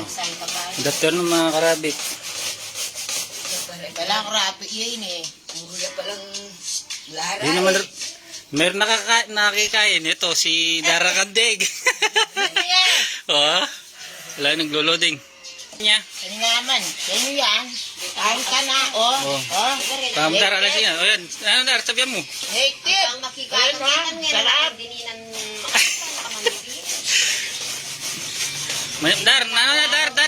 Saan ka ba? Good afternoon mga karabit. Walang rapi yun eh. Puro yan palang laray. Hindi naman, meron nakakain. Ito, si Dara Kandig. Oh, wala, naglo-loading. Niya. Ano naman? Yan yan. Kain ka na, oh. Oh. Paham Dar, alas yan. O yan, ano Dar, sabihan mo. Hey, tip. Ang makikain ngayon. Sarap. Dar,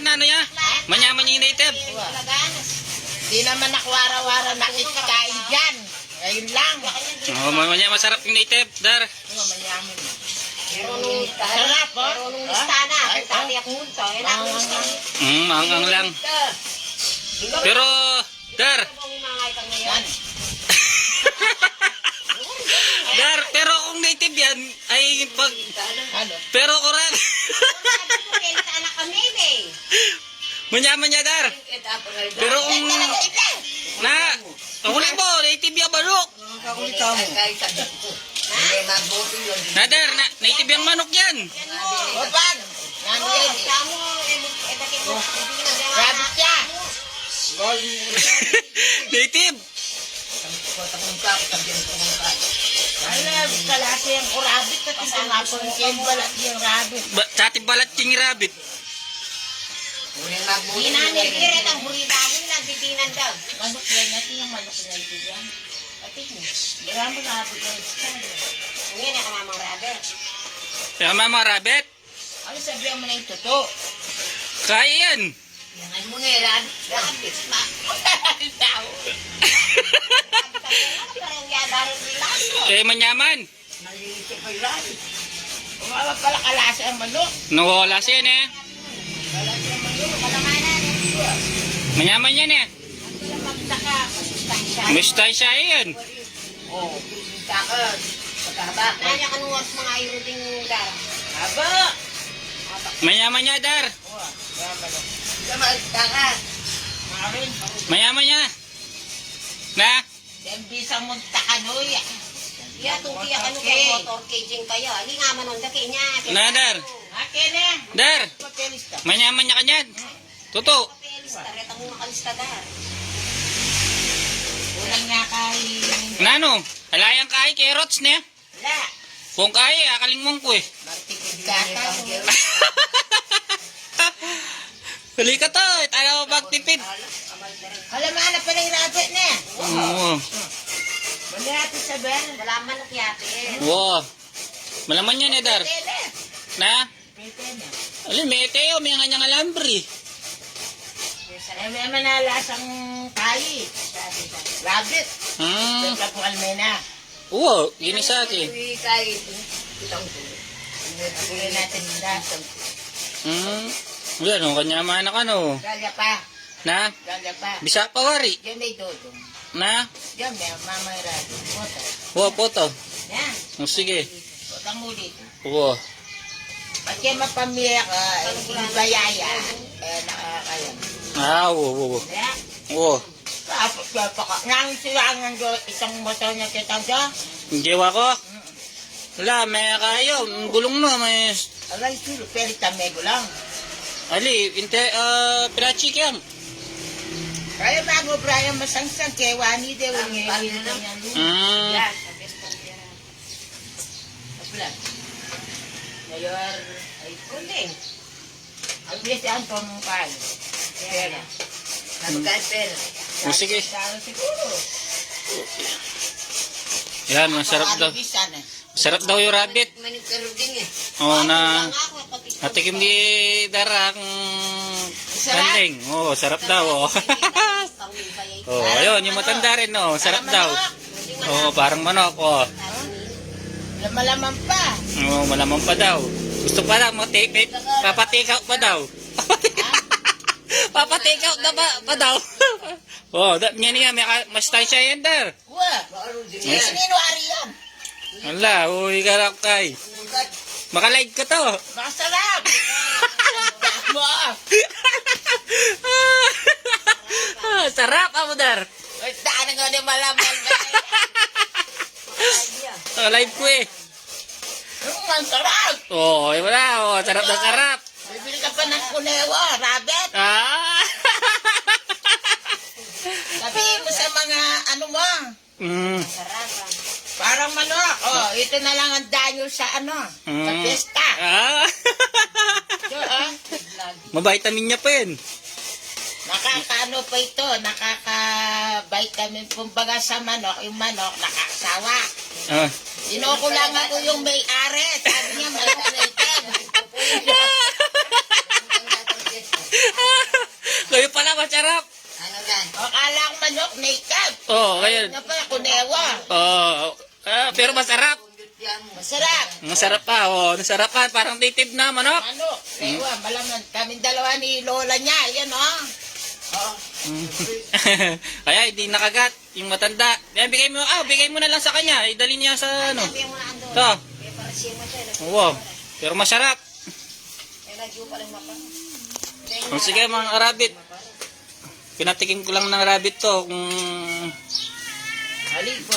ano ya? Manyaman yung native. Di naman ako wara-wara nakikain dyan. Ngayon lang. Oh, masarap yung native, Dar. Mayaman. Sarap, oh. Pero nung listana, tati ako munto. Ang lang. Pero, Dar. Dar, pero kung native yan, ay pag... Pero kurang. Manyaman niya, Dar. Pero kung... Huli mo, native yan manok. Dar, native yung manok yan. Opan! Rabbit siya! Native. Alam, kalasi ang rabbit at isang hapon yung balat yung rabbit. Sa ating balat yung rabbit. Hinanigpirit ang huridahin lang, titinan daw. Manok yan natin yung manok na ito yan. Patik mo. Marami rabbit na ito. Ngayon ako mamang rabbit. Kaya mga rabbit. Ano sabihan mo na ito to? Kaya yan. Yan mo ngayon, rabbit. Tao. Kaya manyaman. Maliit pa yung rabbit. Umawag pala kalasi ang manok. Nawala siya eh. Kalasi ang manok, kalamanan. Manyaman yan eh. Ang magtaka, masustansya. Mustansya yan. Oo. Takot. Pagkahaba. Nanya ka nung oras mga iruting dar. Haba. Mayaman niya, Dar. Oo. Sama, taka. Marin. Mayaman niya. Na? Dembisang muntakan, hoy. Ya, tukiya ka nung kay motor caging kayo. Ali nga man ang daki niya. Na, Dar. Akin na. Dar. Papelista. Mayaman niya kanyan. Tuto. Papelis, tareta mo makalista dar. Ulang nga kay... Nano? Alayang kay carrots niya. Wala. Kung kaya, akaling ko eh. Martipid ka ka. Huli ka to. Tayo magtipid. Kalamana pa ng rabbit na. Oo. Wala natin sabihin. Wala man ang kiyate. Wow. Malaman niya ni Dar. Pwede. Na? Pwede. Alin, may teo. May kanyang alambre. Ay, may manalasang tayi. Rabbit. Hmm. Pwede po almena. Oo. Yun sa akin. Kahit itong tuloy natin nila. Hmm. Yan o. Kanya manak ano. Galya pa. Na? Galya pa. Bisa pa wari. Diyan may dodong. Na? Diyan may mamay rabbit. Moto. Wow, poto. Yan. O sige. Potang mo dito. Wow. Pati mapamilya ka, hindi bayaya. Nakakaya. Ah, wow. Kaya, Wow. tapos ka. Nang sila ang isang motor niya kitang dyan. Jewa ko? Wala, may kayo. Gulong no, may... Alay, silo, pero tamego lang. Ali, pirachi kiyang. Kaya bago Brian masangsang, kaya wani de, wani niya lupa. Hmm. Kaplan. Ngayon, ay kuling. Ang bilis ang tonong kayo. Pera. Nabagay pera. O sige. Siguro. Yan, masarap daw. Sarap daw yung rabbit. Manigkaruding eh. Oo, na... Natikim di Darang Kanding. Oo, sarap daw. Oh. Oh, ayun, yung matanda rin, no. Sarap daw. Oo, parang manok, oh. Malaman pa. Oo, malaman pa daw. Gusto pa lang, papatake out pa daw. Papatake out na pa daw. Oh, niya, mas tayo siya yan, Dar. Wah, sinino ari yan? Wala, uwi ka lang kay. Makalive ka to. Masarap. Damo. Sarap, Amo Dar. Ay, taan nga ni malaman. Live ko eh. Ang sarap. Oh, wala. Oh, sarap na sarap. Bibili ka pa ng kunewo, rabbit. Ah! Sabihin mo sa mga ano mo, Sarapan. parang manok. Oh, ito na lang ang danyo sa ano, sa piyesta. Ah! So, ah, Mavitamin niya pa yun. nakakaano pa ito, nakaka-vitamin. Kumbaga sa manok, yung manok nakakasawa. Ah. Sinukulangan ko yung may-ari. Sabi niya, malalated. Kayo pala, masarap. Ano gan? Akala ko manok, naked. Oo, ngayon. Ano pa, kunewa. Oo. Pero masarap. Masarap. Masarap pa, oh. Nasarapan. Parang native na manok. Manok, kunewa, malaman. Kaming dalawa ni Lola niya, yan oh. Oh. Kaya hindi nakagat yung matanda. Yan, bigay mo na lang sa kanya. Idali niya sa ano. Sabi mo na ando. Ito. Kaya para siya mo siya. Wow. Pero masarap. Kaya lagyo pa rin mapa. O sige mga rabbit. Pinatikim ko lang ng rabbit to kung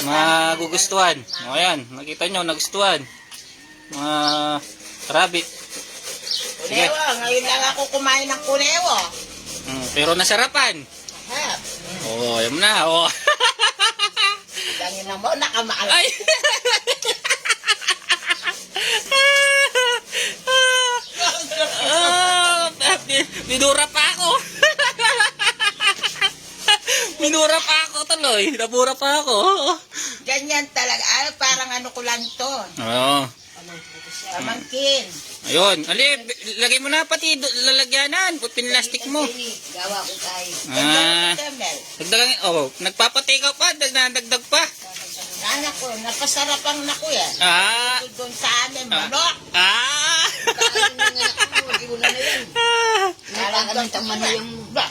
magugustuhan. O yan, nakita nyo, nagustuhan. Mga rabbit. Kunewa, ngayon lang ako kumain ng kunewa. Pero nasarapan. Ha, Oo, yan na. Oh. dangin na mo, nakamaal. Ay! Minura pa ako. Minura pa ako tuloy. Nabura pa ako. Ganyan talaga. Ay, parang ano ko lang to. Oo. Pamangkin. Ayun. Ali, lagay mo na pati lalagyanan. Pinlastic mo. Gawa ko tayo. Dagdagan. Oh, nagpapatikaw pa. Dagdag pa. Anak ko, napasarap ang naku yan. Ah. Doon sa amin, manok. Ah. Hindi ko na na yan. Nalalaman tama na yung... Ba?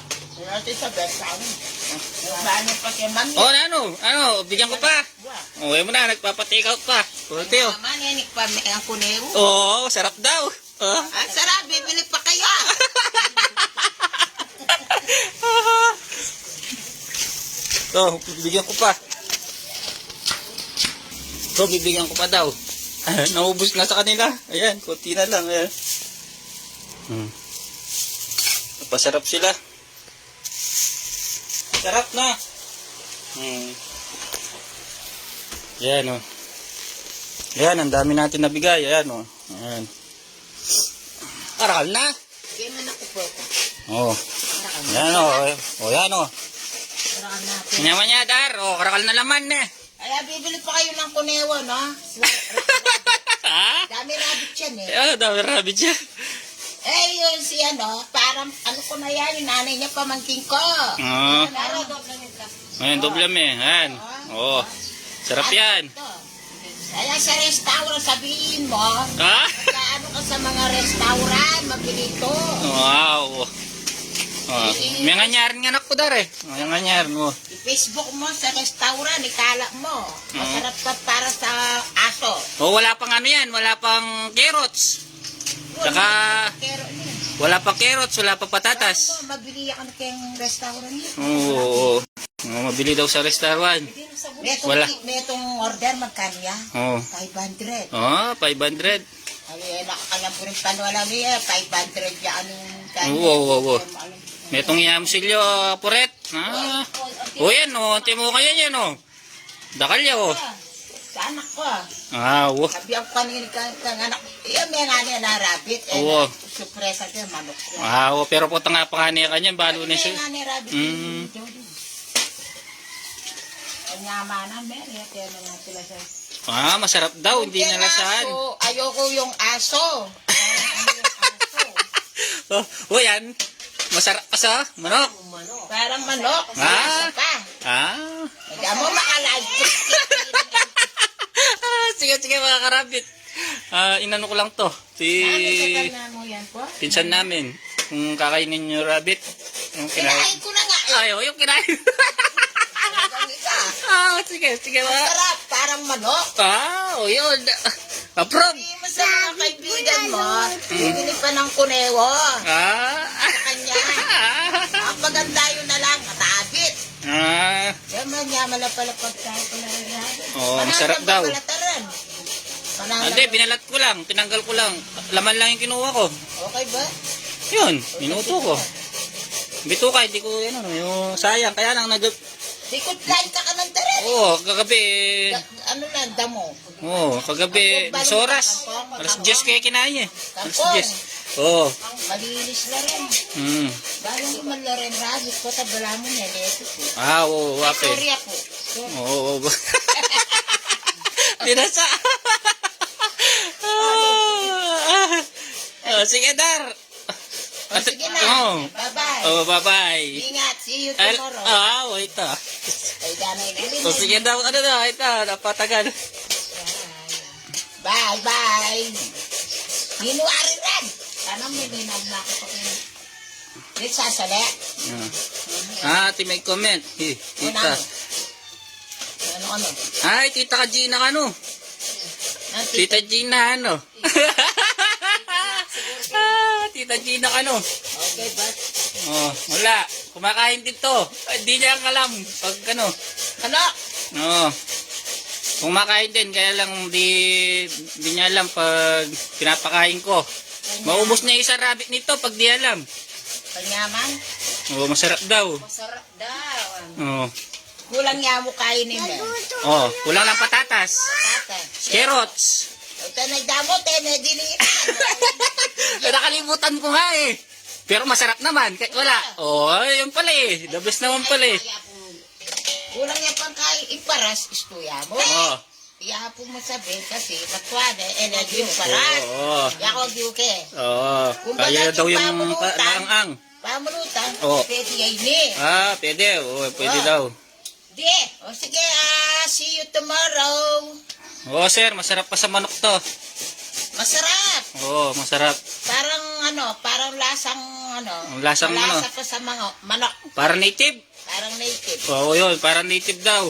Natin sa best sa amin. Nagbahan pa kay mami. Oh, ano, bigyan ko pa. Oh, mo na, nagpapatikaw pa. Kunti, oh. Naman yan, ikpami ang kunero. Oo, sarap daw. Oh. Ang sarap, bibili pa kayo. So, bibigyan ko pa. So, bibigyan ko pa daw. Naubos na sa kanila. Ayan, kunti na lang. Ayan. Napasarap sila. Sarap na. Ayan, oh. Ayan, ang dami natin nabigay. Ayan, oh. Ayan. Aral na. Kaya man ako po. Oh. Ayan, oh. Oh, ayan, oh. Parang natin. Sinyaman niya, Dar. Oh, karakal na laman, eh. Kaya bibili pa kayo ng kunewa, no? Ha? Dami rabbit yan eh. Ah, dami rabbit siya. Eh, yun si ano, parang ano ko na yan, yung nanay niya pamangking ko. Ah. Parang doble nito. Ayan, doble me. Ayan. Oh. Sarap yan. Kaya sa restaurant, sabihin mo, Ha? ano ka sa mga restaurant, mabili ito. Wow. Oh. May nganyarin nga anak ko, Dar, eh. May nganyarin mo. I-Facebook mo sa restaurant, ikala mo. Masarap ka para sa aso. Oh, wala pang ano yan. Wala pang carrots. Saka, Pero ano yun? wala pang carrots. Wala pang patatas. Ano, mabili ka na kayong restaurant niya. Oo. Oh, mabili daw sa restaurant. Wala. Metong order, magkano yan? Oh. 500. Oh, 500. Ay, nakakalam ko rin panwala niya, 500 yan. Oo. Metong yamsilyo, puret. Ah. O yan, oh. Timo kaya yan, oh. Dakal yan, oh. Sa anak ko. Ah, oh. Sabi ang kanina kang anak. Iyan, may nga niya na rabbit. Oo. Supresa ko, manok yan. Ah, oh. Pero po tanga pa kanya kanya, balo na May siya. nga niya rabbit. Mm. Kanyamanan, Mary. Kaya na nga sila sa... Ah, masarap daw, hindi Yung nalasahan. aso, ayoko yung aso. Parang ano yung aso. Oh, yan. Masarap pa sa manok. Parang manok. Ah. Aso pa. Ah. Kaya mo makalive. Sige, mga karabit. Inano ko lang to. Sabi mo yan po? Pinsan namin. Kung kakainin nyo rabbit. Yung Kinain ko na nga eh. Ayaw, yung kinain. Hanggang isa. Sige, mga. Sarap, parang manok. Oh, yun. Approve. Hindi mo sa mga kaibigan mo, bibili pa ng kunewo. Sa kanya. Ang maganda yun na lang, matabit. Yaman niya, malapalapag tayo ko na rin. Oh, masarap daw. Hindi, Hindi, binalat ko lang. Tinanggal ko lang. Laman lang yung kinuha ko. Okay ba? Yun, minuto ko. Bituka, hindi ko, yung sayang. Kaya lang, Sikot lang ka ng tarin. Oo, kagabi, Ano lang, damo. kagabi, oras. Alas 10 kaya kinain eh. Alas 10. Oo. Malinis na rin. Bago naman na rin, Razit ko, tabala mo niya, leto po. Oo, wape. Sorry ako. Oo. Binasa. Sige, Dar. Sige na. Bye-bye. Bye-bye. Ingat. See you tomorrow. Wait Ay, danay na rin. sige daw, ito, napatagal. Bye-bye. Ginuari rin. Sana may linag na ako pa kayo. Di sasali. Ati may comment. Tita. Ano? Ay, Tita ka Gina ka no. Tita Gina ano. Tita Gina ka no. Okay, but... Wala. Kumakain din to. Hindi niya alam. Pag ano. Ano? Kumakain din. Kaya lang di niya alam pag pinapakain ko. Maubos na isang rabbit nito pag di alam. Panyaman? Masarap daw. Masarap daw. Kulang niya mo kainin mo. Kulang lang patatas. Tata. Carrots. Ito nagdamot may diniit. Nakalimutan ko nga eh. Pero masarap naman. Kahit wala. Yun pala eh. The best naman pala eh. Kulang niya pang kain iparas, istuya mo. Iyapo mo sabi kasi matwada, energy yung paras. Yako giuke. Kaya daw yung paang-ang. Pamulutan, Oo. pwede yay ni. Pwede. Pwede daw. Di, sige, see you tomorrow. Sir. Masarap pa sa manok to. Masarap. Masarap. Parang lasang Lasang malasa pa sa manok. Para native. Parang native. Yun. Para native daw.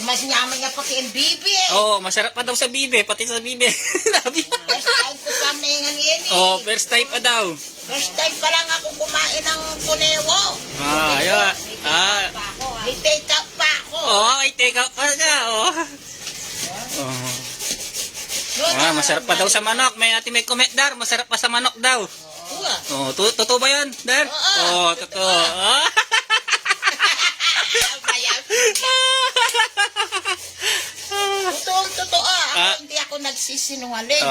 Mas nyaman niya pa kayong bibi eh. Masarap pa daw sa bibe. Pati sa bibe. First time ko pa naingan yan eh. First time pa daw. First time pa lang ako kumain ng kunewo. Ayun. May take up pa ako. I-take out pa niya. Masarap pa daw sa manok. May comment Dar. Masarap pa sa manok daw. Totoo ba yan, Dar? Totoo. Totoo. Hindi ako nagsisinungaling.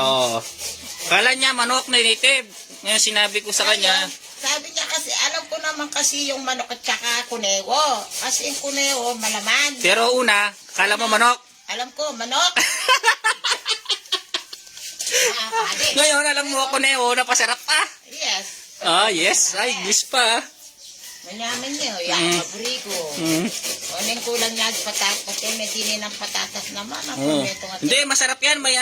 Kala niya manok na native. Ngayon sinabi ko sa kanya. Sabi niya kasi, alam ko naman kasi yung manok at saka kunewo. Kasi yung kunewo, malaman. Pero una, kala mo manok. Alam ko, manok. Ngayon, alam mo kunewo na pasarap pa. Yes. Yes. Ay, gusto pa. Manyaman niyo, yung paborito. Anong kulang niya patatas, kasi may dinin ng patatas naman. Hindi, masarap yan. May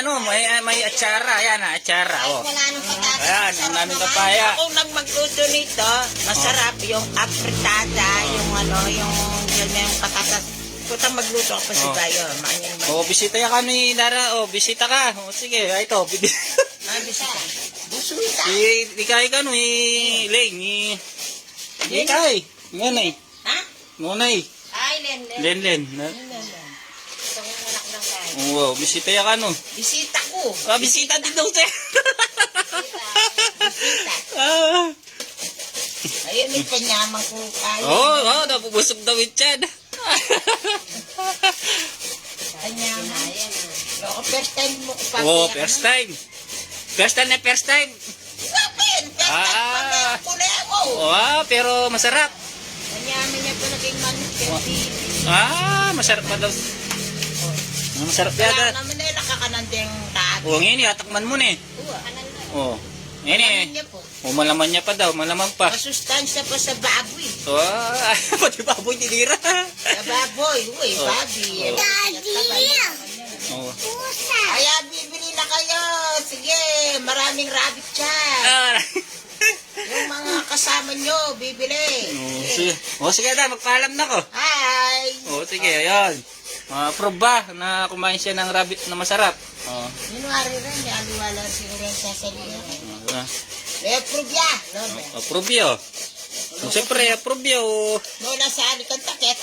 atsara. Yan, atsara. Wala nang patatas. Ayan, ang namin papaya. Kung magluto nito, masarap yung apritada, yung yung patatas. Kutang magluto ako pa si Bayo. Bisita ka ni Dara. Bisita ka. Sige, ito. Bisita. Busuita. Ikay ka no, Leng. Ikay. Ngunay. Ha? Ngunay. Ay, Len. Len. Ito yung anak ng kain. Bisita ka no. Bisita ko. Bisita din daw siya. Bisita. Ayun, may panyaman ko kayo. Napubusog daw yung tiyan. Panyaman. First time mo ko pa. First time. First time. First time pa kunewo. Pero masarap. Panyaman niya pa naging manok. Masarap pa daw. Masarap yata. Wala naman nakakanandeng taat. Ngayon, atakman mo na eh. Ngayon niya po. Malaman niya pa daw, malaman pa. Masustansya pa sa baboy. Pati baboy tinira. Sa baboy, baboy. Daddy! Kaya bibili na kayo. Sige, maraming rabbit dyan. Yung mga kasama nyo, bibili. Sige na, magpaalam na ko. Hi! Sige, ayun. Prove ba na kumain siya ng rabbit na masarap? Minuari rin, aliwala siguro yung sasalihan. Prove ya. Prove yun. Siyempre, prove yun. Nola sa alikang taketa.